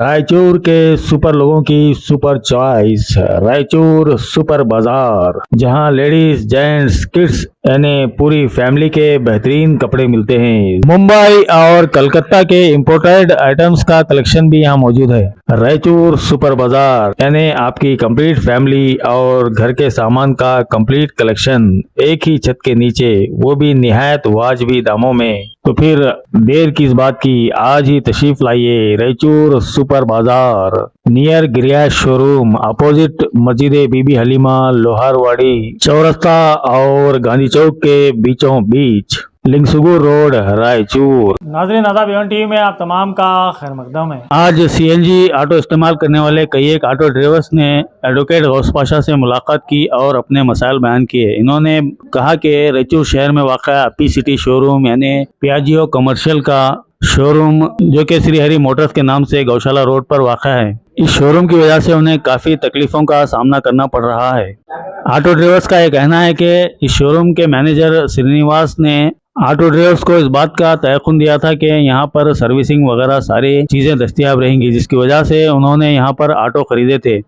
रायचूर के सुपर लोगों की सुपर चॉइस, रायचूर सुपर बाजार, जहां लेडीज जेंट्स किड्स यानी पूरी फैमिली के बेहतरीन कपड़े मिलते हैं। मुंबई और कलकत्ता के इंपोर्टेड आइटम्स का कलेक्शन भी यहाँ मौजूद है। रायचूर सुपर बाजार यानी आपकी कंप्लीट फैमिली और घर के सामान का कंप्लीट कलेक्शन एक ही छत के नीचे, वो भी निहायत वाजबी दामों में। तो फिर देर किस बात की, आज ही तशरीफ लाइए रायचूर सुपर बाजार, नियर गिरियाश शोरूम, अपोजिट मस्जिद बीबी हलीमा, लोहारवाड़ी चौरस्ता और गांधी चौक के बीचों बीच, लिंगसुगुर रोड, रायचूर। नाज़रीन आदाब, एवन टीवी में आप तमाम का खैर मकदम है। आज सीएनजी ऑटो इस्तेमाल करने वाले कई एक ऑटो ड्राइवर्स ने एडवोकेट गौस पाशा से मुलाकात की और अपने मसाइल बयान किए। इन्होंने कहा कि रायचूर शहर में वाक़ा पी सिटी शोरूम यानी पियाजियो कमर्शियल का शोरूम, जो कि श्री हरि मोटर्स के नाम से गौशाला रोड पर वाक़ा है, इस शोरूम की वजह से उन्हें काफ़ी तकलीफों का सामना करना पड़ रहा है। ऑटो ड्राइवर्स का ये कहना है कि इस शोरूम के मैनेजर श्रीनिवास ने ऑटो ड्राइवर्स को इस बात का तयक़ुन दिया था कि यहाँ पर सर्विसिंग वगैरह सारी चीज़ें दस्तियाब रहेंगी, जिसकी वजह से उन्होंने यहाँ पर ऑटो खरीदे थे।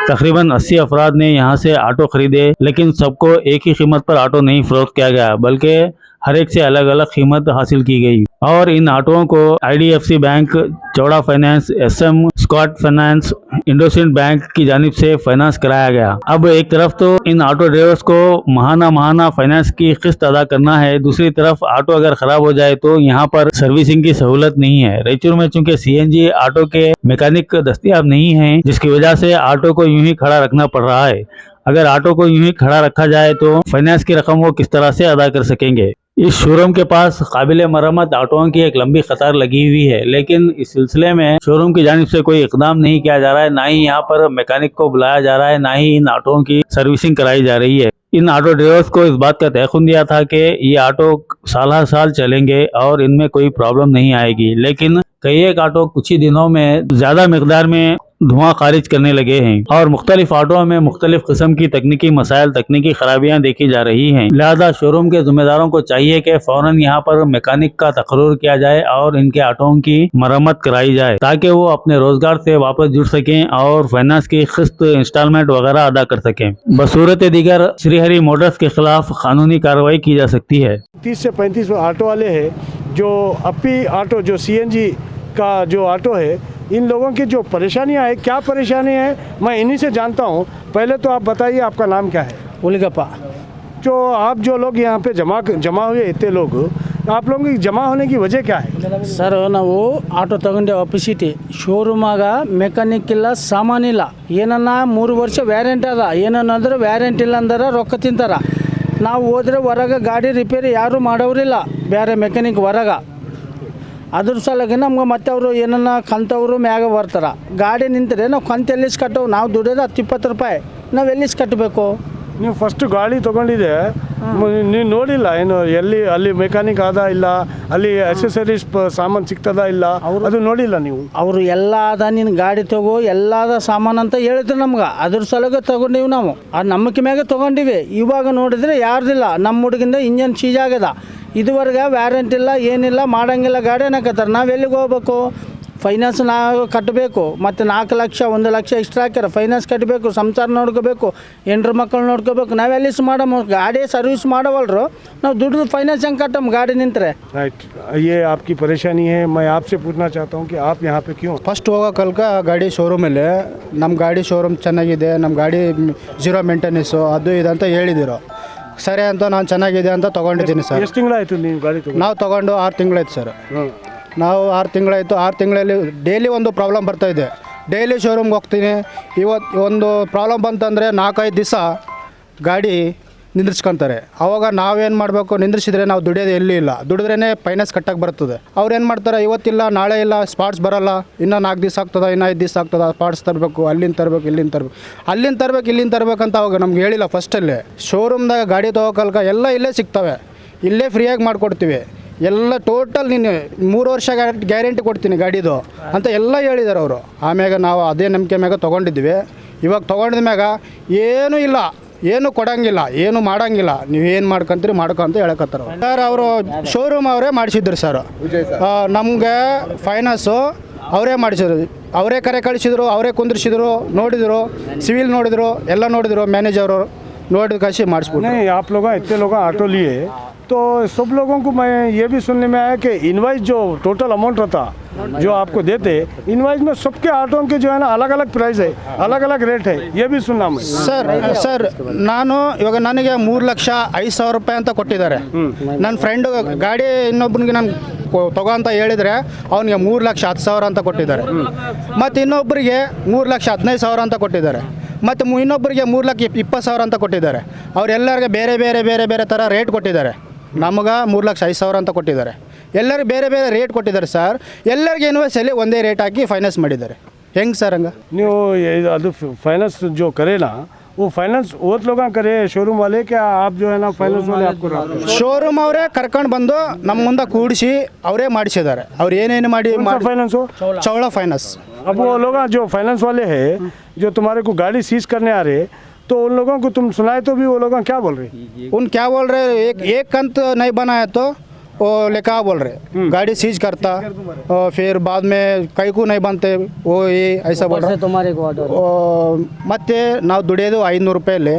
तकरीबन 80 अफराद ने यहाँ से ऑटो खरीदे, लेकिन सबको एक ही कीमत पर ऑटो नहीं फरोख्त किया गया, बल्कि हर एक से अलग अलग कीमत हासिल की गई। और इन ऑटोओं को IDFC बैंक, चौड़ा finance, SM Scott finance, IndusInd bank की जानिब से फाइनेंस कराया गया। अब एक तरफ तो इन ऑटो ड्राइवर्स को महाना फाइनेंस की किस्त अदा करना है, दूसरी तरफ ऑटो अगर खराब हो जाए तो यहाँ पर सर्विसिंग की सहूलत नहीं है। रायचूर में चूंकि CNG ऑटो के मैकेनिक दस्तियाब नहीं है, जिसकी वजह से ऑटो को यूं ही खड़ा रखना पड़ रहा है। अगर ऑटो को यूं ही खड़ा रखा जाए तो फाइनेंस की रकम वो किस तरह से अदा कर सकेंगे। इस शोरूम के पास काबिल मरम्मत ऑटोओं की एक लंबी कतार लगी हुई है, लेकिन इस सिलसिले में शोरूम की जानिब से कोई इकदाम नहीं किया जा रहा है, ना ही यहाँ पर मैकेनिक को बुलाया जा रहा है, ना ही इन ऑटोओं की सर्विसिंग कराई जा रही है। इन ऑटो ड्राइवर्स को इस बात का तयक़ुन दिया था कि ये ऑटो साल हर साल चलेंगे और इनमें कोई प्रॉब्लम नहीं आएगी, लेकिन कई एक ऑटो कुछ ही दिनों में ज्यादा मिकदार में धुआं खारिज करने लगे हैं और मुख्तलिफ ऑटो में मुख्तलिफ किस्म की तकनीकी मसाइल, तकनीकी खराबियां देखी जा रही हैं। लिहाजा शोरूम के जिम्मेदारों को चाहिए कि फौरन यहाँ पर मैकेनिक का तकर्रुर किया जाए और इनके ऑटोओं की मरम्मत कराई जाए, ताकि वो अपने रोजगार से वापस जुड़ सकें और फाइनेंस की किस्त, इंस्टॉलमेंट वगैरह अदा कर सकें। बसूरत दीगर श्री हरि मोटर्स के खिलाफ कानूनी कार्रवाई की जा सकती है। 30 से 35 ऑटो वाले हैं जो अपी ऑटो, जो CNG का जो ऑटो है, इन लोगों की जो परेशानियां है, क्या परेशानी है, मैं इन्हीं से जानता हूं। पहले तो आप बताइए, आपका नाम क्या है? उलिगप्पा। जो आप जो लोग यहाँ पे जमा हुए इतने लोग, आप लोगों की जमा होने की वजह क्या है? सर ನಾವು ಆಟೋ ತಗೊಂಡೆ ಅಪಿಸಿಟಿ ಶೋರೂಮಾಗ ಮೆಕ್ಯಾನಿಕ್ ಇಲ್ಲ, ಸಾಮಾನಿಲ್ಲ, ಏನನ್ನ 3 ವರ್ಷ ವ್ಯಾರಂಟಿ ಅದ, ಏನನ್ನಂದ್ರೆ ವ್ಯಾರಂಟಿ ಇಲ್ಲ ಅಂದ್ರೆ ರೊಕ್ಕ ತಿಂತಾರ. ನಾವು ಹೋದ್ರೆ ಹೊರಗೆ ಗಾಡಿ ರಿಪೇರಿ ಯಾರು ಮಾಡೋರಿಲ್ಲ, ಬೇರೆ ಮೆಕ್ಯಾನಿಕ್ ಹೊರಗೆ. ಅದ್ರ ಸಲುವಾಗಿ ನಮ್ಗೆ ಮತ್ತೆ ಅವರು ಏನನ್ನ ಕಂತವರು ಮ್ಯಾಗ ಬರ್ತಾರೆ. ಗಾಡಿ ನಿಂತರೆ ನಾವು ಕಂತು ಎಲ್ಲಿಸ್ ಕಟ್ಟವು, ನಾವು ದುಡಿಯೋದು 10-20 ರೂಪಾಯಿ, ನಾವು ಎಲ್ಲಿಸ್ ಕಟ್ಟಬೇಕು? ನೀವು ಫಸ್ಟ್ ಗಾಡಿ ತೊಗೊಂಡಿದೆ, ನೀವು ನೋಡಿಲ್ಲ ಏನು ಎಲ್ಲಿ ಅಲ್ಲಿ ಮೆಕ್ಯಾನಿಕ್ ಆದ ಇಲ್ಲ, ಅಲ್ಲಿ ಅಸೆಸರೀಸ್ ಸಾಮಾನು ಸಿಗ್ತದ ಇಲ್ಲ, ಅದು ನೋಡಿಲ್ಲ ನೀವು? ಅವರು ಎಲ್ಲ ಅದ, ನಿನ್ನ ಗಾಡಿ ತಗೋ, ಎಲ್ಲದ ಸಾಮಾನು ಅಂತ ಹೇಳಿದ್ರು ನಮ್ಗೆ. ಅದ್ರ ಸಲುವಾಗಿ ತೊಗೊಂಡಿವಿ ನಾವು, ಅದು ನಂಬಿಕೆ ಮ್ಯಾಗೆ ತೊಗೊಂಡಿವಿ. ಇವಾಗ ನೋಡಿದ್ರೆ ಯಾರ್ದಿಲ್ಲ, ನಮ್ಮ ಹುಡುಗಿಂದ ಇಂಜನ್ ಸೀಜ್ ಆಗ್ಯದ, ಇದುವರೆಗೆ ವ್ಯಾರಂಟಿ ಇಲ್ಲ, ಏನಿಲ್ಲ, ಮಾಡೋಂಗಿಲ್ಲ, ಗಾಡಿ ಅನ್ನಕತ್ತಾರೆ. ನಾವು ಎಲ್ಲಿಗೆ ಹೋಗ್ಬೇಕು? ಫೈನಾನ್ಸ್ ನಾವು ಕಟ್ಟಬೇಕು, ಮತ್ತು 4 ಲಕ್ಷ 1 ಲಕ್ಷ ಎಕ್ಸ್ಟ್ರಾ ಹಾಕ್ಯಾರ, ಫೈನಾನ್ಸ್ ಕಟ್ಟಬೇಕು, ಸಂಸಾರ ನೋಡ್ಕೋಬೇಕು, ಹೆಂಡ್ರು ಮಕ್ಕಳು ನೋಡ್ಕೋಬೇಕು. ನಾವು ಎಲ್ಲಿಸ್ ಮಾಡಮ್ಮ? ಗಾಡಿ ಸರ್ವಿಸ್ ಮಾಡವಲ್ರು, ನಾವು ದುಡ್ಡು ಫೈನಾನ್ಸ್ ಹೆಂಗೆ ಕಟ್ಟಮ್ಮ ಗಾಡಿ ನಿಂತರೆ? राइट, ये आपकी परेशानी है। मैं आपसे पूछना चाहता हूँ कि आप यहाँ पे क्यों? ಫಸ್ಟ್ ಹೋಗೋ ಕಲ್ಕ ಗಾಡಿ ಶೋರೂಮಲ್ಲಿ ನಮ್ಮ ಗಾಡಿ ಶೋರೂಮ್ ಚೆನ್ನಾಗಿದೆ, ನಮ್ಮ ಗಾಡಿ ಝೀರೋ ಮೇಂಟೆನೆನ್ಸು ಅದು ಇದು ಅಂತ ಹೇಳಿದಿರು. ಸರಿ ಅಂತ ನಾನು ಚೆನ್ನಾಗಿದೆ ಅಂತ ತೊಗೊಂಡಿದ್ದೀನಿ ಸರ್. ಎಷ್ಟು ತಿಂಗಳಾಯಿತು ನೀವು ಗಾಡಿ ತಗೊಂಡು? ನಾವು ತೊಗೊಂಡು 6 ತಿಂಗಳಾಯ್ತು ಸರ್. ನಾವು 6 ತಿಂಗಳಾಯಿತು. 6 ತಿಂಗಳಲ್ಲಿ ಡೈಲಿ ಒಂದು ಪ್ರಾಬ್ಲಮ್ ಬರ್ತಾಯಿದೆ. ಡೈಲಿ ಶೋರೂಮ್ಗೆ ಹೋಗ್ತೀನಿ. ಇವತ್ತು ಒಂದು ಪ್ರಾಬ್ಲಮ್ ಬಂತಂದರೆ 4-5 ದಿವಸ ಗಾಡಿ ನಿಂದ್ರಿಸ್ಕೊತಾರೆ. ಆವಾಗ ನಾವೇನು ಮಾಡಬೇಕು? ನಿಂದ್ರಿಸಿದ್ರೆ ನಾವು ದುಡಿಯೋದು ಎಲ್ಲಿ ಇಲ್ಲ, ದುಡಿದ್ರೇ ಫೈನಾನ್ಸ್ ಕಟ್ಟಕ್ಕೆ ಬರ್ತದೆ. ಅವ್ರು ಏನು ಮಾಡ್ತಾರೆ? ಇವತ್ತಿಲ್ಲ ನಾಳೆ ಇಲ್ಲ, ಸ್ಪಾಟ್ಸ್ ಬರೋಲ್ಲ, ಇನ್ನೂ 4 ದಿವಸ ಆಗ್ತದೆ, ಇನ್ನೂ 5 ದಿವಸ ಆಗ್ತದೆ, ಸ್ಪಾಟ್ಸ್ ತರಬೇಕು, ಅಲ್ಲಿಂದ ತರಬೇಕು, ಇಲ್ಲಿಂದ ತರಬೇಕು, ಇಲ್ಲಿಂದ ತರಬೇಕಂತ ಅವಾಗ ನಮ್ಗೆ ಹೇಳಿಲ್ಲ ಫಸ್ಟಲ್ಲೇ. ಶೋರೂಮ್ದಾಗ ಗಾಡಿ ತೊಗೋಕಲ್ಕ ಎಲ್ಲ ಇಲ್ಲೇ ಸಿಗ್ತವೆ, ಇಲ್ಲೇ ಫ್ರೀಯಾಗಿ ಮಾಡಿಕೊಡ್ತೀವಿ, ಎಲ್ಲ ಟೋಟಲ್ ನೀನು 3 ವರ್ಷ ಗ್ಯಾರಂಟಿ ಕೊಡ್ತೀನಿ ಗಾಡಿದು ಅಂತ ಎಲ್ಲ ಹೇಳಿದ್ದಾರೆ ಅವರು. ಆಮ್ಯಾಗ ನಾವು ಅದೇ ನಂಬಿಕೆ ಮ್ಯಾಗ ತೊಗೊಂಡಿದ್ವಿ. ಇವಾಗ ತೊಗೊಂಡಿದ ಮ್ಯಾಗ ಏನೂ ಇಲ್ಲ, ಏನು ಕೊಡಂಗಿಲ್ಲ, ಏನು ಮಾಡಂಗಿಲ್ಲ, ನೀವೇನು ಮಾಡ್ಕೊಂತೀರಿ ಮಾಡ್ಕೊಂತ ಹೇಳಕತ್ತಾರ ಸರ್. ಅವರು ಶೋರೂಮ್ ಅವರೇ ಮಾಡಿಸಿದ್ರು ಸರ್. ನಮಗೆ ಫೈನಾನ್ಸು ಅವರೇ ಮಾಡಿಸಿದ್ರು, ಅವರೇ ಕರೆ ಕಳಿಸಿದ್ರು, ಅವರೇ ಕುಂದ್ರಿಸಿದ್ರು, ನೋಡಿದರು, ಸಿವಿಲ್ ನೋಡಿದರು, ಎಲ್ಲ ನೋಡಿದರು, ಮ್ಯಾನೇಜರು ನೋಡಿ ಕಳಿಸಿ ಮಾಡಿಸ್ಬಿಟ್ಟು. नहीं आप लोग इतने लोग ऑटो लिए तो सब लोगों को मैं ये भी सुनने में आया कि इनवाइस जो टोटल अमाउंट रहता जो आपको देते इनवाइस में सबके ऑटो के जो है ना अलग अलग प्राइस है, अलग अलग रेट है, ये भी सुना मैं. ಸರ್ ನಾನು ಇವಾಗ ನನಗೆ 3,05,000 ರೂಪಾಯಿ ಅಂತ ಕೊಟ್ಟಿದ್ದಾರೆ. ನನ್ನ ಫ್ರೆಂಡು ಗಾಡಿ ಇನ್ನೊಬ್ಬನಿಗೆ ನಾನು ತಗೋ ಅಂತ ಹೇಳಿದರೆ ಅವನಿಗೆ 3,10,000 ಅಂತ ಕೊಟ್ಟಿದ್ದಾರೆ. ಮತ್ತು ಇನ್ನೊಬ್ಬರಿಗೆ 3,15,000 ಅಂತ ಕೊಟ್ಟಿದ್ದಾರೆ. ಮತ್ತು ಇನ್ನೊಬ್ಬರಿಗೆ 3,20,000 ಅಂತ ಕೊಟ್ಟಿದ್ದಾರೆ. ಅವರೆಲ್ಲರಿಗೆ ಬೇರೆ ಬೇರೆ ಬೇರೆ ಬೇರೆ ಥರ ರೇಟ್ ಕೊಟ್ಟಿದ್ದಾರೆ. ನಮಗೆ 3,05,000 ಅಂತ ಕೊಟ್ಟಿದ್ದಾರೆ. ಎಲ್ಲರಿಗೂ ಬೇರೆ ಬೇರೆ ರೇಟ್ ಕೊಟ್ಟಿದ್ದಾರೆ ಸರ್. ಎಲ್ಲರಿಗೆ ಇನ್ವಾಯ್ಸಲ್ಲಿ ಒಂದೇ ರೇಟ್ ಹಾಕಿ ಫೈನಾನ್ಸ್ ಮಾಡಿದ್ದಾರೆ. ಹೆಂಗೆ ಸರ್ ಹಂಗೆ? ನೀವು ಅದು फाइनेंस जो करे ना वो फाइनेंस वो लोग करे शोरूम वाले क्या आप जो है ना फाइनेंस वाले आपको ಶೋರೂಮ್ ಅವರೇ ಕರ್ಕೊಂಡು ಬಂದು ನಮ್ಮ ಮುಂದೆ ಕೂಡಿಸಿ ಅವರೇ ಮಾಡಿಸಿದ್ದಾರೆ. ಅವ್ರು ಏನೇನು ಮಾಡಿ फाइनेंस हो ಚೌಳ ಫೈನಾನ್ಸ್. अब वो लोग जो फाइनेंस वाले हैं जो तुम्हारे को गाड़ी सीज करने आ रहे तो उन लोगों को तुम सुनाए तो भी वो लोग क्या बोल रहे? उन क्या बोल रहे एक कंत नहीं बनाया तो वो लेका बोल रहे गाड़ी सीज करता और फिर बाद में कई को नहीं बनते वो ये ऐसा बोल रहे. तुम्हारे को ಮತ್ತೆ ನಾವು ದುಡಿಯೋದು 500 ರೂಪಾಯಲ್ಲಿ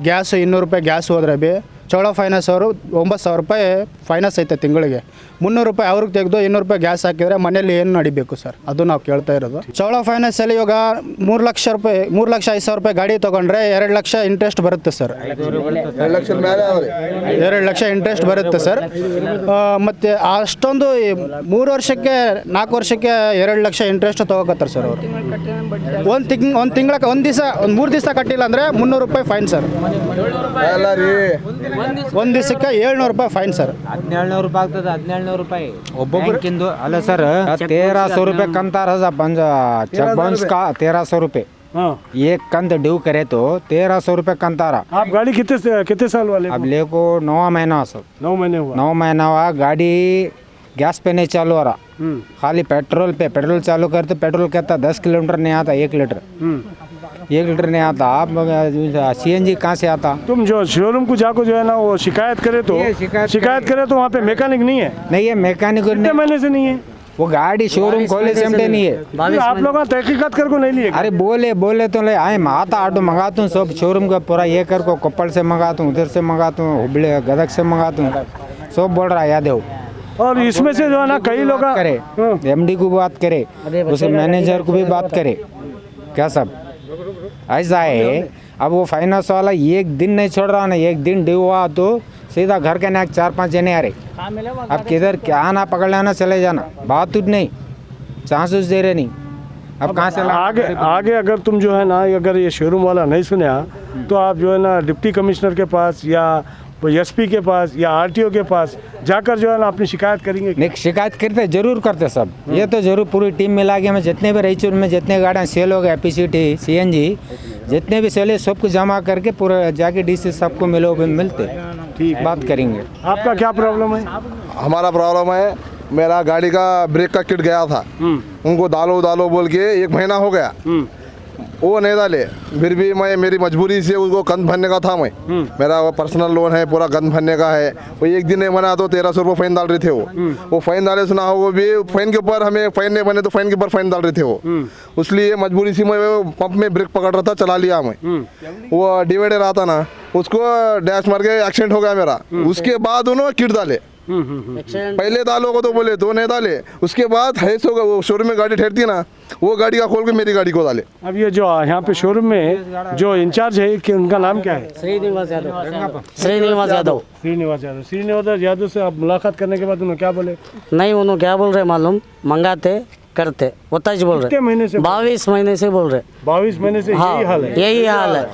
ಗ್ಯಾಸ್ 200 ರೂಪಾಯಿ ಗ್ಯಾಸ್ ಹೋದ್ರೆ ಬಿ ಚೌಳ ಫೈನಾನ್ಸ್ ಅವರು 9,000 ರೂಪಾಯಿ ಫೈನಾನ್ಸ್ ಐತೆ ತಿಂಗಳಿಗೆ. 300 ರೂಪಾಯಿ ಅವ್ರಿಗೆ ತೆಗೆದು 200 ರೂಪಾಯಿ ಗ್ಯಾಸ್ ಹಾಕಿದರೆ ಮನೇಲಿ ಏನು ನಡಿಬೇಕು ಸರ್? ಅದು ನಾವು ಕೇಳ್ತಾ ಇರೋದು. ಚೌಳ ಫೈನಾನ್ಸಲ್ಲಿ ಇವಾಗ 3 ಲಕ್ಷ ರೂಪಾಯಿ 3,05,000 ರೂಪಾಯಿ ಗಾಡಿ ತೊಗೊಂಡ್ರೆ 2 ಲಕ್ಷ ಇಂಟ್ರೆಸ್ಟ್ ಬರುತ್ತೆ ಸರ್. 2 ಲಕ್ಷ ಇಂಟ್ರೆಸ್ಟ್ ಬರುತ್ತೆ ಸರ್. ಮತ್ತು ಅಷ್ಟೊಂದು 3 ವರ್ಷಕ್ಕೆ 4 ವರ್ಷಕ್ಕೆ 2 ಲಕ್ಷ ಇಂಟ್ರೆಸ್ಟ್ ತೊಗೋಕತ್ತಾರೆ ಸರ್ ಅವರು. ಒಂದು ತಿಂಗಳಕ್ಕೆ ಒಂದು ದಿವಸ ಒಂದು 3 ದಿವಸ ಕಟ್ಟಿಲ್ಲ ಅಂದರೆ 300 ರೂಪಾಯಿ ಫೈನ್ ಸರ್. ಒಂದು ದಿವಸಕ್ಕೆ 700 ರೂಪಾಯಿ ಫೈನ್ ಸರ್. 1700 ರೂಪಾಯಿ ಆಗ್ತದೆ. 1700 ರೂಪಾಯಿ ಒಬ್ಬೊಬ್ಬರಿಗಿಂದು ಅಲ್ಲ ಸರ್. 1300 रुपये कंतार चेक बाउंस का 1300 रुपये. एक कंत ड्यू करे तो 1300 रुपये कंतारा. आप गाड़ी कितने साल वाले? अब लेको 9 महीना सर. 9 महीने हुआ. 9 महीना हुआ. गाड़ी गैस पे नहीं चालू हो रहा, खाली पेट्रोल पे. पेट्रोल चालू करे तो पेट्रोल कहता 10 किलोमीटर नहीं आता, 1 लीटर 1 लीटर नहीं आता. आप CNG कहाँ से आता? तुम जो शोरूम को जाको जो है ना वो शिकायत करे तो शिकायत करे तो वहाँ पे मैकेनिक नहीं है. नहीं है मैकेनिक. कितने महीने से नहीं है वो गाड़ी शोरूम खोले से नहीं है. आप लोग तहकीकात कर को नहीं लिए? अरे बोले तो ले आए. मैं आता ऑटो मंगाता हूँ सब शोरूम का पूरा ये कर को कोप्पड़ से मंगाता हूँ, उधर से मंगाता हूँ, हुबली गदग से मंगाता हूँ. सब बोल रहा है यादव. और इसमें से जो है ना कई लोग करे MD को बात करे, उसके मैनेजर को भी बात करे. क्या सब ऐसा है. अब वो फाइनेंस वाला एक दिन नहीं छोड़ रहा ना. एक दिन ड्यू हुआ तो सीधा घर के ना 4-5 जने आ रहे. अब किधर क्या आना पकड़ लेना चले जाना. बात उठ नहीं चांसेस दे रहे नहीं. अब कहाँ से आगे अगर तुम जो है ना अगर ये शोरूम वाला नहीं सुना तो आप जो है ना डिप्टी कमिश्नर के पास या SP के पास या RTO के पास जाकर जो है ना अपनी शिकायत करेंगे? नहीं शिकायत करते जरूर करते सब. ये तो जरूर पूरी टीम मिला के हमें जितने भी रायचूर में जितने गाड़ियाँ सेल हो गए PCT CNG जितने भी सेल है सबको जमा करके पूरा जाके DC सबको मिलते ठीक बात करेंगे. आपका क्या प्रॉब्लम है? हमारा प्रॉब्लम है मेरा गाड़ी का ब्रेक का किट गया था. उनको डालो बोल के 1 महीना हो गया. वो नहीं डाले. फिर भी मैं मेरी मजबूरी से उसको कंत भरने का था. मैं मेरा वो पर्सनल लोन है पूरा कंत भरने का है. वो एक दिन नहीं बना तो 1300 रुपये फाइन डाल रहे थे. वो फाइन डाले सुना हो वो भी फाइन के ऊपर हमें फाइन नहीं बने तो फाइन के ऊपर फाइन डाल रहे थे. वो इसलिए मजबूरी से मैं पंप में ब्रेक पकड़ रहा था चला लिया मैं. वो डिवाइडर आता ना उसको डैश मार के एक्सीडेंट हो गया मेरा. उसके बाद उन्होंने किट डाले. पहले डालो को तो बोले तो नहीं डाले. उसके बाद है सो वो शोरूम में गाड़ी ठहरती ना वो गाड़ी का खोल के मेरी गाड़ी को डाले. अब ये जो यहाँ पे शोरूम में जो इंचार्ज है कि उनका नाम क्या है? श्रीनिवास यादव से आप मुलाकात करने के बाद उन्होंने क्या बोले? नहीं उन्होंने क्या बोल रहे मालूम, मंगाते करते होता ही बोल कितने रहे. महीने से? 22 महीने से बोल रहे. 22 महीने से हाँ यही हाल है. यही हाल है.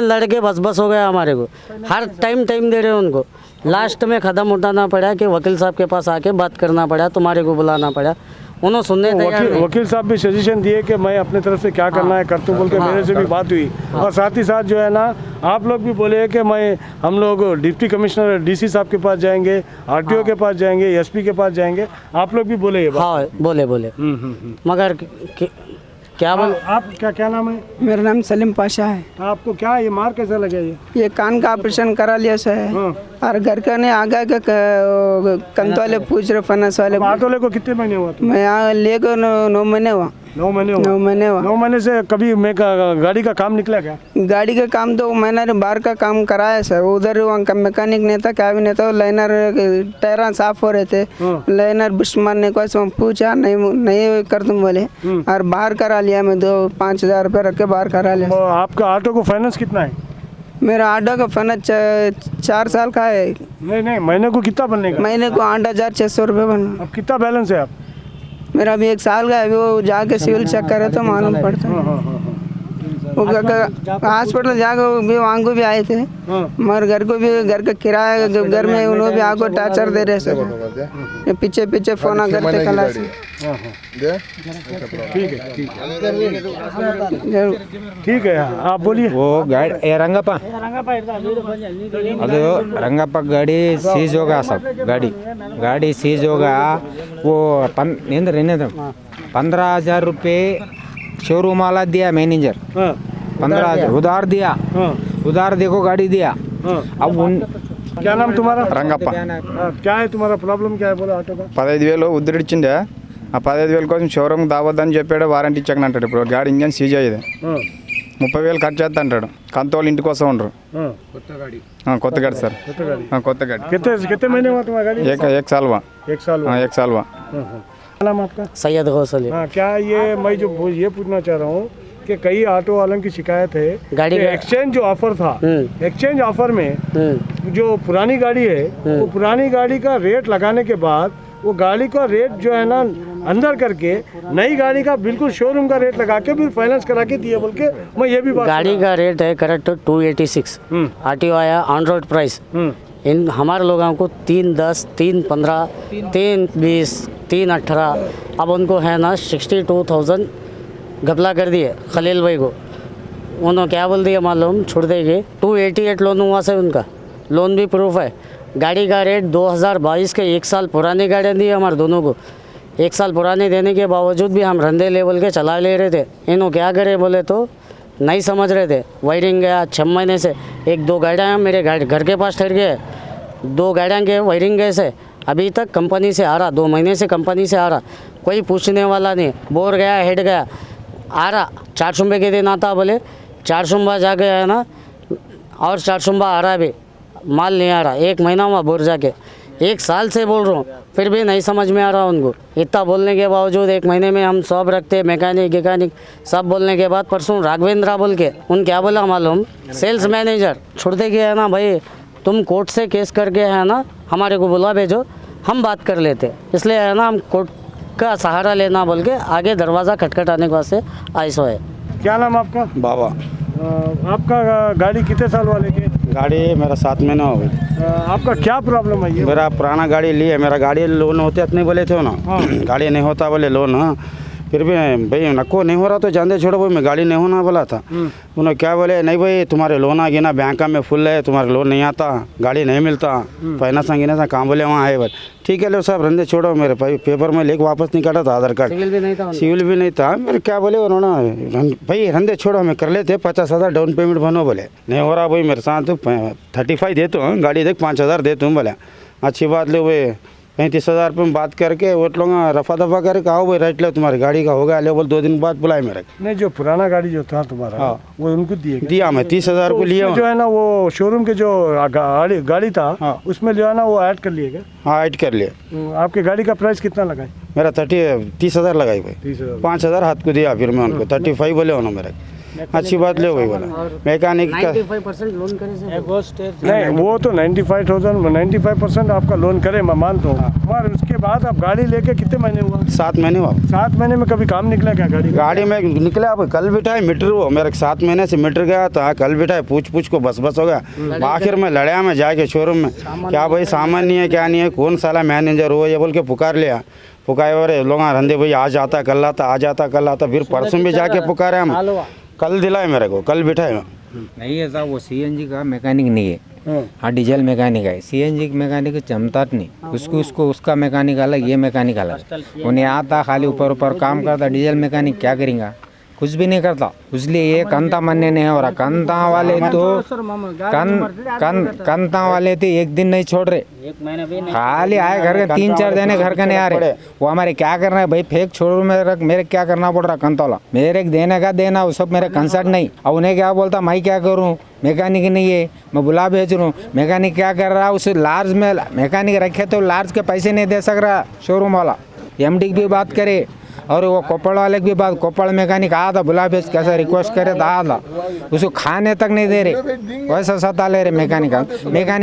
लड़ के बस हो गया हमारे को. हर टाइम दे रहे हैं उनको. लास्ट में कदम उठाना पड़ा कि वकील साहब के पास आके बात करना पड़ा, तुम्हारे को बुलाना पड़ा. उन्होंने सुनने वकील साहब भी सजेशन दिए कि मैं अपने तरफ से क्या करना है करता हूँ बोल के मेरे से भी बात हुई. और साथ ही साथ जो है ना आप लोग भी बोले कि हम लोग डिप्टी कमिश्नर DC साहब के पास जाएंगे, RTO के पास जाएंगे, SP के पास जाएंगे. आप लोग भी बोले ये बात? हाँ बोले. मगर क्या बोल आप क्या नाम है? मेरा नाम सलीम पाशा है। आपको क्या ये मार कैसा लगा ये? कान का ऑपरेशन करा लिया सर है। हाँ। और घर का ने आगे का कंत वाले पूछ रहे फनस वाले। अब ऑटो लेको कितने महीने हुआ तुम? मैं यहाँ लेकर 9 महीने हुआ। 9 महीने हुआ। 9 महीने हुआ। 9 महीने से कभी मैं गाड़ी का काम निकला क्या? गाड़ी का काम तो मैंने बाहर का काम कराया सर। उधर वहाँ का मैकेनिक नहीं था, क्या भी नहीं था। लाइनर टायर साफ हो रहे थे। लाइनर बुश मारने को पूछा, नहीं कर तुम बोले। और बाहर करा लिया मैं 5,000 रुपये रख के बाहर करा लिया। आपका ऑटो को फाइनेंस कितना है? मेरा ऑटो का फाइनेंस 4 साल का है। नहीं महीने को कितना बनने का? महीने को 8,600 रुपये बना। अब कितना बैलेंस है आप? मेरा अभी 1 साल का है। वो जाके सिविल चेक करे तो मालूम पड़ता है। वो हॉस्पिटल जाकर भी वहाँ को भी आए थे, मगर घर का किराया घर में उन्होंने भी आगो टार्चर दे रहे सर। पीछे फोन करते कला से। ठीक है आप बोलिए। वो गाड़ी ರಂಗಪ್ಪ ಅದು ರಂಗಪ್ಪ ಗಾಡಿ ಸೀಜ್ ಹೋಗ सब गाड़ी सीज होगा। वो 15,000 रुपये शोरूम वाला दिया मैनेजर। 15,000 उधार दिया। उधार देखो गाड़ी दिया। अब उन क्या नाम तुम्हारा? రంగప్ప क्या है तुम्हारा प्रॉब्लम क्या है बोलो ऑटो का? 15,000 ఉద్దరిచ్చిండే ఆ 15,000 కోసం షోరూమ్ దావద్దని చెప్పాడు. వారంటీ ఇచ్చాక అంటాడు. ఇప్పుడు గాడి ఇంజన్ సీజ్ అయ్యేది 30,000 ఖర్చు అవుతా అంటాడు. కంతోళ్ళు ఇంటికి వస్తూ ఉంటారు. కొత్త గాడి సార్, కొత్త గాడి। कितने महीने हुआ तुम्हारा गाड़ी? एक साल हुआ। 1 साल हुआ। 1 साल हुआ। क्या नाम आपका? सैयद गौसल। हाँ, क्या मैं जो ये पूछना चाह रहा हूँ कि कई ऑटो वालों की शिकायत है गाड़ी कि का एक्सचेंज जो ऑफर था, एक्सचेंज ऑफर में जो पुरानी गाड़ी है वो पुरानी गाड़ी का रेट लगाने के बाद वो गाड़ी का रेट जो है ना अंदर करके नई गाड़ी का बिल्कुल शोरूम का रेट लगा के फिर फाइनेंस करा के दिए बोल के मैं ये भी बात गाड़ी का रेट है करेक्ट 286। आरटीओ आया ऑन रोड प्राइस। इन हमारे लोगों को 310, 315, 320, 318। अब उनको है ना 62,000 घपला कर दिए खलील भाई को। उन्होंने क्या बोल दिया मालूम, छोड़ देंगे। 288 लोन हुआ से उनका, लोन भी प्रूफ है। गाड़ी का रेट 2022 के 1 साल पुरानी गाड़ियाँ दी हमारे दोनों को। 1 साल पुराने देने के बावजूद भी हम रंधे लेवल के चला ले रहे थे। इन्हों क्या करे बोले तो नहीं समझ रहे थे। वायरिंग गया 6 महीने से। 1-2 गाड़ियाँ मेरे घर के पास ठहर गए। 2 गाड़ियाँ के वायरिंग गए से अभी तक कंपनी से आ रहा। 2 महीने से कंपनी से आ रहा, कोई पूछने वाला नहीं। बोर गया हेड गया आ रहा। 4 सुंबे के दिन आता बोले 4 सुंबा जा गया है ना, और 4 सुंबा आ रहा है भी, माल नहीं आ रहा। 1 महीना हुआ बोर जाके। 1 साल से बोल रहा हूँ फिर भी नहीं समझ में आ रहा उनको। इतना बोलने के बावजूद 1 महीने में हम सब रखते, मैकेनिक सब बोलने के बाद परसों राघवेंद्रा बोल के उन क्या बोला मालूम, सेल्स मैनेजर छोड़ दे गया है ना भाई, तुम कोर्ट से केस करके है ना हमारे को बुला भेजो, हम बात कर लेते। इसलिए है ना हम कोर्ट का सहारा लेना बोल के आगे दरवाज़ा खटखटाने के वास्ते आइसो है। क्या नाम आपका? बाबा। आपका गाड़ी कितने साल वाले की? गाड़ी मेरा 7 महीना हो गई। आपका क्या प्रॉब्लम है ये? मेरा पुराना गाड़ी लिए, मेरा गाड़ी लोन होते इतने बोले थे ना। गाड़ी नहीं होता बोले लोन। फिर भी भाई नको नहीं हो रहा तो जानते छोड़ो भाई, मैं गाड़ी नहीं होना बोला था। उन्होंने क्या बोले, नहीं भाई तुम्हारे लोन आ गया ना, बैंक में फुल है, तुम्हारे लोन नहीं आता, गाड़ी नहीं मिलता, फाइनेंस आ गया ना, कहाँ बोले वहाँ है। बस ठीक है लो साहब रंधे छोड़ो। मेरे पेपर में लेके वापस नहीं काटा था, आधार कार्ड सिविल भी नहीं था। मेरे क्या बोले उन्होंने, भाई रंधे छोड़ो मैं कर लेते, 50,000 डाउन पेमेंट बनो। बोले नहीं हो रहा भाई मेरे साथ, 35 देता हूँ, गाड़ी देख 5,000 देता हूँ। बोले अच्छी बात लो भाई, 35,000 रुपये में बात करके वो लोग रफा दफा करके आओ भाई राइट लो तुम्हारी गाड़ी का होगा। ले बोल 2 दिन बाद बुलाए मेरे। नहीं जो पुराना गाड़ी जो था तुम्हारा, हाँ। वो उनको दिया मैं 30,000 को लिया। जो है ना वो शोरूम के जो गाड़ी था, हाँ। उसमें जो है ना वो ऐड कर लिए क्या? हाँ ऐड कर लिए। आपके गाड़ी का प्राइस कितना लगा? मेरा 30,000 लगाई भाई। 30,000। 5,000 हाथ को दिया, फिर मैं उनको 35 बोले उन्होंने मेरे। अच्छी बात ले भाई बोला मैकेनिक का 95% लोन करे से नहीं, वो तो 95% आपका लोन करे मैं मानता हूँ। और उसके बाद आप गाड़ी लेके कितने महीने हुआ? 7 महीने हुआ। 7 महीने में कभी काम निकला क्या गाड़ी में? निकला अब कल बिठाए मीटर, वो मेरे 7 महीने से मीटर गया था, कल बिठाए पूछ को बस हो गया। आखिर में लड़ाया में जाके शोरूम में, क्या भाई सामान नहीं है क्या नहीं है, कौन साला मैनेजर हो ये बोल के पुकार लिया। पुकारे वाले लोग रंधे भाई आज आता कल आता, आज आता कल आता। फिर परसों भी जाके पुकारे हम, कल दिलाए मेरे को, कल बिठाए। नहीं है साहब, वो सीएनजी का मैकेनिक नहीं है। हाँ डीजल मैकेनिक है। सीएनजी मैकेनिक जमता नहीं, उसको उसका मैकेनिक अलग, ये मैकेनिक अलग। उन्हें आता खाली ऊपर काम करता। डीजल मैकेनिक क्या करेंगे, कुछ भी नहीं करता, इसलिए ये कंता मान्य नहीं हो रहा। कंता वाले तो कंता वाले तो एक दिन नहीं छोड़ रहे, खाली आए घर के 3-4 दिन घर के नहीं आ रहे। वो हमारे क्या करना है भाई, फेक छोड़ो मेरे क्या करना पड़ रहा कंता वाला, मेरे देने का देना, वो सब मेरे कंसर्ट नहीं। अब उन्हें क्या बोलता, मैं क्या करूँ, मैकेनिक नहीं है, मैं बुला भेज रहा हूँ। मैकेनिक क्या कर रहा है, उसे लार्ज में मैकेनिक रखे तो लार्ज के पैसे नहीं दे सक रहा शोरूम वाला। एमडी की भी बात करे और वो कोपड़ वाले की भी बात, कोपड़ मैकेनिक आया था, बुला भेज कैसा रिक्वेस्ट करे तो आया था, उसको खाने तक नहीं दे रहे, वैसा सता ले रहे मैकेनिक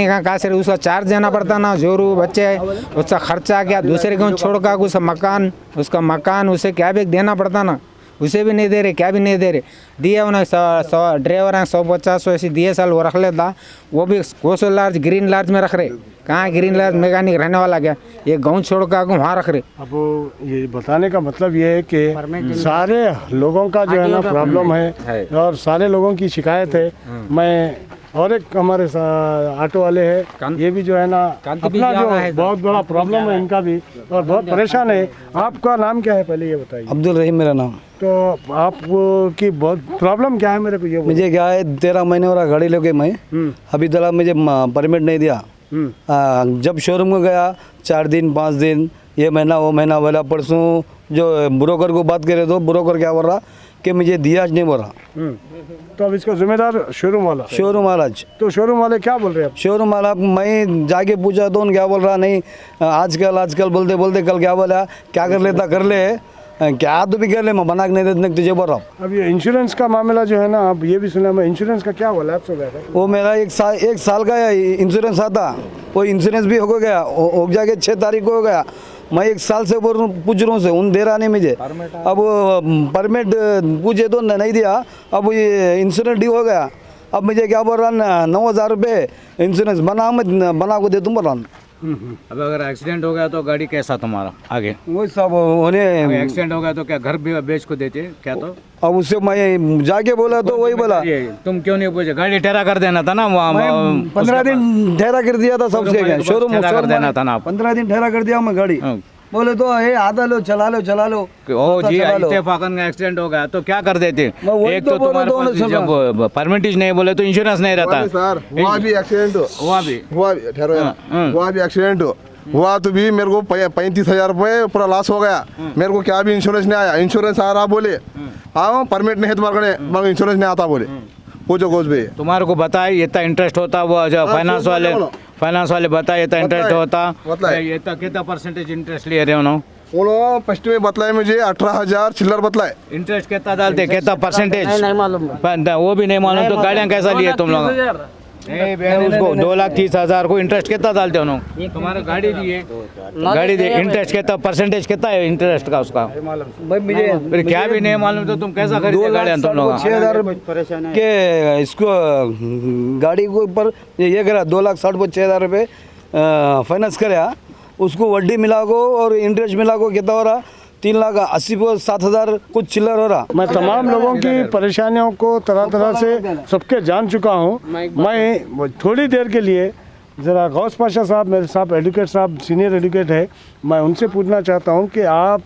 का कहा से उसका चार्ज देना पड़ता ना, जोरू बच्चे उसका खर्चा क्या, दूसरे को छोड़ का उसका मकान उसे क्या भी देना पड़ता ना, उसे भी नहीं दे रहे, क्या भी नहीं दे रहे। दिए उन्हें 100 ड्राइवर हैं 150 ऐसे दिए साल वो रख लेता, वो भी कोसो लार्ज ग्रीन लार्ज में रख रहे। कहाँ ग्रीन लार्ज मैकेनिक रहने वाला क्या, ये गाँव छोड़ कर वहाँ रख रहे। अब ये बताने का मतलब ये है कि सारे लोगों का जो है ना प्रॉब्लम है और सारे लोगों की शिकायत है। मैं और एक हमारे ऑटो वाले हैं, ये भी जो है ना अपना जो बहुत बड़ा प्रॉब्लम है इनका भी और बहुत परेशान है। आपका नाम क्या है पहले ये बताइए? अब्दुल रहीम मेरा नाम। तो आप की बहुत प्रॉब्लम क्या है मेरे को ये मुझे क्या है 13 महीने हो रहा गाड़ी लेके मैं, अभी तक मुझे परमिट नहीं दिया। जब शोरूम में गया 4 दिन 5 दिन, ये महीना वो महीना बोला। परसों जो ब्रोकर को बात करे तो ब्रोकर क्या बोल रहा कि मुझे दिया नहीं बोल रहा। तो अब इसका जिम्मेदार शोरूम वाला। तो शोरूम वाले क्या बोल रहे हैं? शोरूम वाला मैं जाके पूछा तो उन क्या बोल रहा, नहीं आजकल बोलते बोलते कल क्या बोला, क्या कर लेता कर ले, क्या तो भी कर ले, मैं बना के नहीं देते तुझे बोल रहा हूँ। अब ये इंश्योरेंस का मामला जो है ना, अब ये भी सुना मैं, इंश्योरेंस का क्या हुआ, लैप्स हो गया था? वो मेरा एक साल का इंश्योरेंस आता, वो इंश्योरेंस भी हो गया, हो जाके 6 तारीख को हो गया। मैं 1 साल से पूछ रहा हूँ से, उन दे रहा नहीं मुझे। अब परमिट पूछे तो नहीं दिया, अब ये इंश्योरेंस ड्यू हो गया। अब मुझे क्या बोल रहा, 9,000 रुपये इंश्योरेंस बना को दे तुम बोल रहा हूँ। अब अगर एक्सीडेंट हो गया तो गाड़ी कैसा तुम्हारा आगे? वही सब होने, एक्सीडेंट हो गया तो क्या घर भी बेच को देते क्या? तो अब उससे मैं जाके बोला तो वही बोला, तुम क्यों नहीं पूछे, गाड़ी ठहरा कर देना था ना वहाँ। 15 दिन ठहरा कर दिया था सबसे, शोरूम कर देना था ना। 15 दिन ठहरा कर दिया मैं गाड़ी। बोले तो ये आधा लो चला लो ओ जी, इत्तेफाकन का एक्सीडेंट हो गया तो क्या कर देते? एक तो तुम्हारे पास जब परमिट नहीं बोले तो इंश्योरेंस नहीं रहता सर। वहाँ भी एक्सीडेंट हुआ तो भी मेरे को 35,000 रुपये पूरा लॉस हो गया। मेरे को क्या भी इंश्योरेंस नहीं आया। इंश्योरेंस आ रहा बोले हाँ परमिट नहीं है तुम्हारे, मगर इंश्योरेंस नहीं आता बोले। पूछो कुछ भी तुम्हारे को बताए इतना इंटरेस्ट होता, वो जो फाइनेंस वाले बताए इतना इंटरेस्ट होता, कितना परसेंटेज इंटरेस्ट ले रहे हो ना? उन्होंने फर्स्ट में बतलाए मुझे 18,000 चिल्लर बतलाए। इंटरेस्ट कितना डालते, कितना परसेंटेज वो भी नहीं मालूम। तो गाड़ियाँ कैसा लिए तुम लोग? उसको 2,30,000 को इंटरेस्ट कितना डालते हो? तुम्हारे गाड़ी दी इंटरेस्ट कितना परसेंटेज कितना है इंटरेस्ट का उसका? फिर क्या भी नहीं मालूम तो तुम कैसा खरीदे गाड़ियाँ तुम लोग? 6,000 के इसको गाड़ी के ऊपर ये करा 2,60,000 को 6,000 रुपये फाइनेंस कराया, उसको वड्डी मिला को और इंटरेस्ट मिला को कितना हो रहा, 3,80,000 को 7,000 कुछ चिल्लर हो रहा। मैं तमाम लोगों की परेशानियों को तरह से सबके जान चुका हूँ। मैं थोड़ी देर के लिए ज़रा गौस पाशा साहब, मेरे साहब एडवोकेट साहब सीनियर एडवोकेट है, मैं उनसे पूछना चाहता हूँ कि आप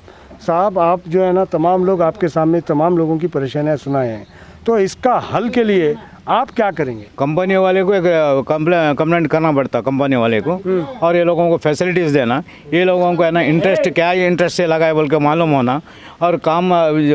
जो है ना तमाम लोग आपके सामने तमाम लोगों की परेशानियाँ सुनाए हैं, तो इसका हल के लिए आप क्या करेंगे? कंपनी वाले को एक कंप्लेंट करना पड़ता कंपनी वाले को, और ये लोगों को फैसिलिटीज़ देना, ये लोगों को है ना इंटरेस्ट क्या इंटरेस्ट से लगाए बोल के मालूम होना, और काम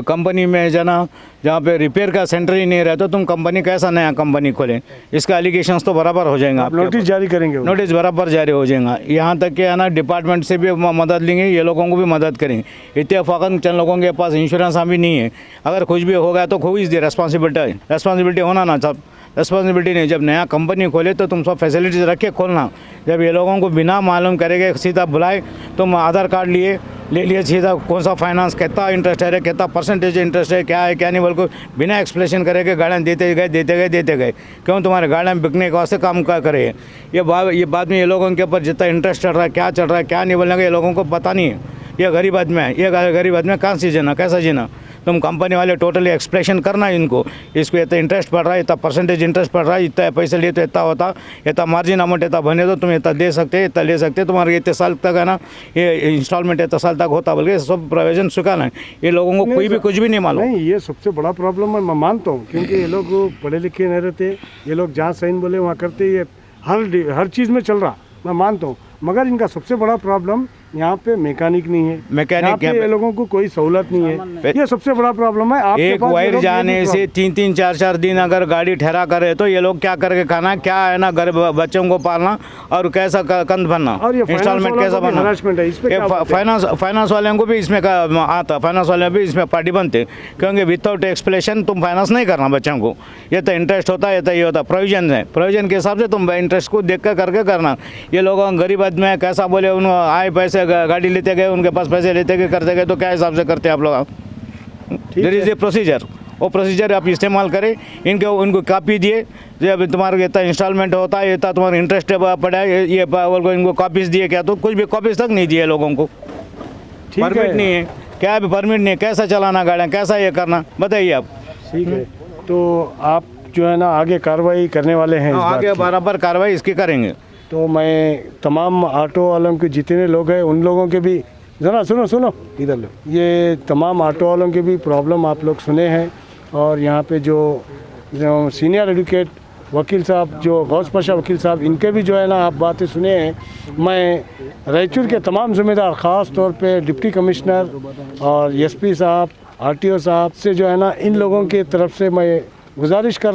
कंपनी में जना जहाँ पे रिपेयर का सेंटर ही नहीं रहता, तुम कंपनी कैसा नया कंपनी खोलें? इसका एलिगेशंस तो बराबर हो जाएंगे। आप नोटिस जारी करेंगे? नोटिस बराबर जारी हो जाएगा। यहाँ तक कि है ना डिपार्टमेंट से भी मदद लेंगे, ये लोगों को भी मदद करेंगे। इत्तेफाकन चंद लोगों के पास इंश्योरेंस अभी नहीं है, अगर कुछ भी हो गया तो हु इज़ द रेस्पॉन्सिबिलिटी होना ना सब रेस्पॉन्सिबिलिटी नहीं। जब नया कंपनी खोले तो तुम सब फैसिलिटीज़ रख के खोलना। जब ये लोगों को बिना मालूम करेंगे सीधा बुलाए, तुम आधार कार्ड ले लिए सीधा कौन सा फाइनेंस कितना इंटरेस्ट है, कितना परसेंटेज इंटरेस्ट है, क्या है क्या नहीं, बल्कि बिना एक्सप्लेनेशन करेंगे गाड़ियाँ देते गए। क्यों तुम्हारे गाड़ियाँ बिकने के वास्ते काम करे? ये बाद में ये लोगों के ऊपर जितना इंटरेस्ट चल रहा है, क्या नहीं बोलेंगे, ये लोगों को पता नहीं है। ये गरीब आदमी है, ये गरीब आदमी कहाँ से जीना, कैसा जीना? तुम कंपनी वाले टोटली एक्सप्रेशन करना इनको, इसको इतना इंटरेस्ट पड़ रहा है, इतना परसेंटेज इंटरेस्ट पड़ रहा है, इतना पैसे लिए तो इतना होता, इतना मार्जिन अमाउंट इतना बने तो तुम इतना दे सकते, इतना ले सकते, तुम्हारे इतने साल तक है ना ये इंस्टॉलमेंट इतना साल तक होता, बल्कि सब प्रोविजन स्वीकारना है। ये लोगों को कोई भी कुछ भी नहीं मालूम। नहीं, ये सबसे बड़ा प्रॉब्लम है, मैं मानता हूँ, क्योंकि ये लोग पढ़े लिखे नहीं रहते, ये लोग जहाँ साइन बोले वहाँ करते, ये हर चीज़ में चल रहा, मैं मानता हूँ। मगर इनका सबसे बड़ा प्रॉब्लम यहाँ पे मैकेनिक नहीं है, मैकेनिक ये लोगों को कोई सहूलत नहीं है, ये सबसे बड़ा प्रॉब्लम है। आपके एक पास ये वायर लोग जाने ये भी से 3-3 4-4 दिन अगर गाड़ी ठहरा करे तो ये लोग क्या करके खाना, क्या है ना घर बच्चों को पालना और कैसा कंध भरना, और ये इंस्टॉलमेंट कैसा भरना। हरासमेंट है, इस पे क्या बोलते हैं? फाइनेंस वाले को भी इसमें आता, फाइनेंस वाले भी इसमें पार्टी बनते, क्योंकि विदाउट एक्सप्लेनेशन तुम फाइनेंस नहीं करना बच्चों को। ये तो इंटरेस्ट होता है, ये तो ये होता प्रोविजन है, प्रोविजन के हिसाब से तुम इंटरेस्ट को देख कर करके करना। ये लोग गरीब आदमी है, कैसा बोले उन आए पैसे गाड़ी लेते गए, उनके पास पैसे लेते गए करते गए, तो क्या हिसाब से करते हैं आप लोग? देयर इज ए प्रोसीजर, वो प्रोसीजर आप इस्तेमाल करें। उनको कॉपी दिए, जब तुम्हारा इतना इंस्टॉलमेंट होता है, इतना तुम्हारा इंटरेस्ट पड़ा है, ये इनको कॉपीज दिए क्या? तो कुछ भी कॉपीज तक नहीं दिए लोगों को, परमिट नहीं है, क्या भी परमिट नहीं है, कैसा चलाना गाड़ियाँ, कैसा ये करना, बताइए आप। ठीक है, तो आप जो है ना आगे कार्रवाई करने वाले हैं इस बात आगे की? बराबर कार्रवाई इसकी करेंगे। तो मैं तमाम ऑटो वालों के जितने लोग हैं उन लोगों के भी ज़रा सुनो इधर लो, ये तमाम ऑटो वालों के भी प्रॉब्लम आप लोग सुने हैं। और यहाँ पे जो सीनियर एडवोकेट वकील साहब, जो गौस पाशा वकील साहब, इनके भी जो है ना आप बातें सुने हैं। मैं रायचूर के तमाम ज़िम्मेदार, ख़ास तौर पे डिप्टी कमिश्नर और एसपी साहब, आरटीओ साहब से जो है ना इन लोगों की तरफ से मैं गुजारिश कर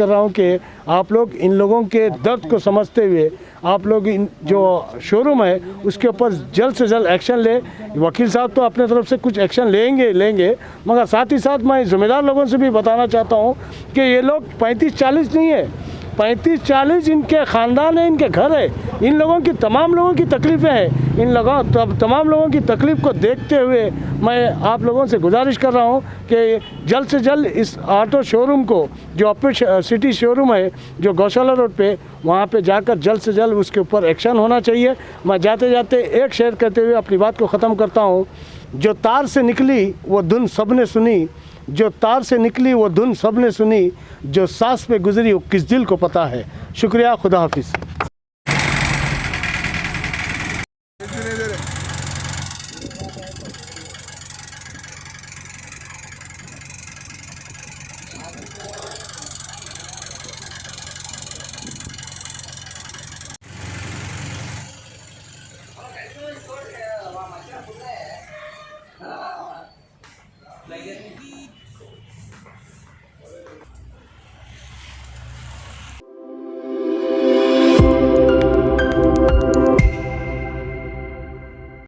रहा हूँ कि आप लोग इन लोगों के दर्द को समझते हुए आप लोग इन जो शोरूम है उसके ऊपर जल्द से जल्द एक्शन ले। वकील साहब तो अपने तरफ से कुछ एक्शन लेंगे, मगर साथ ही साथ मैं ज़िम्मेदार लोगों से भी बताना चाहता हूँ कि ये लोग 35-40 नहीं है, 35-40 इनके ख़ानदान है, इनके घर है। इन लोगों की तमाम लोगों की तकलीफ़ें हैं, इन लोगों तमाम लोगों की तकलीफ़ को देखते हुए मैं आप लोगों से गुजारिश कर रहा हूं कि जल्द से जल्द इस ऑटो शोरूम को, जो अपने सिटी शोरूम है जो गौशाला रोड पे, वहां पे जाकर जल्द से जल्द उसके ऊपर एक्शन होना चाहिए। मैं जाते जाते एक शेयर करते हुए अपनी बात को ख़त्म करता हूँ। जो तार से निकली वो धुन सब ने सुनी, जो तार से निकली वो धुन सब ने सुनी, जो सांस पे गुजरी वो किस दिल को पता है। शुक्रिया, खुदा हाफिज़।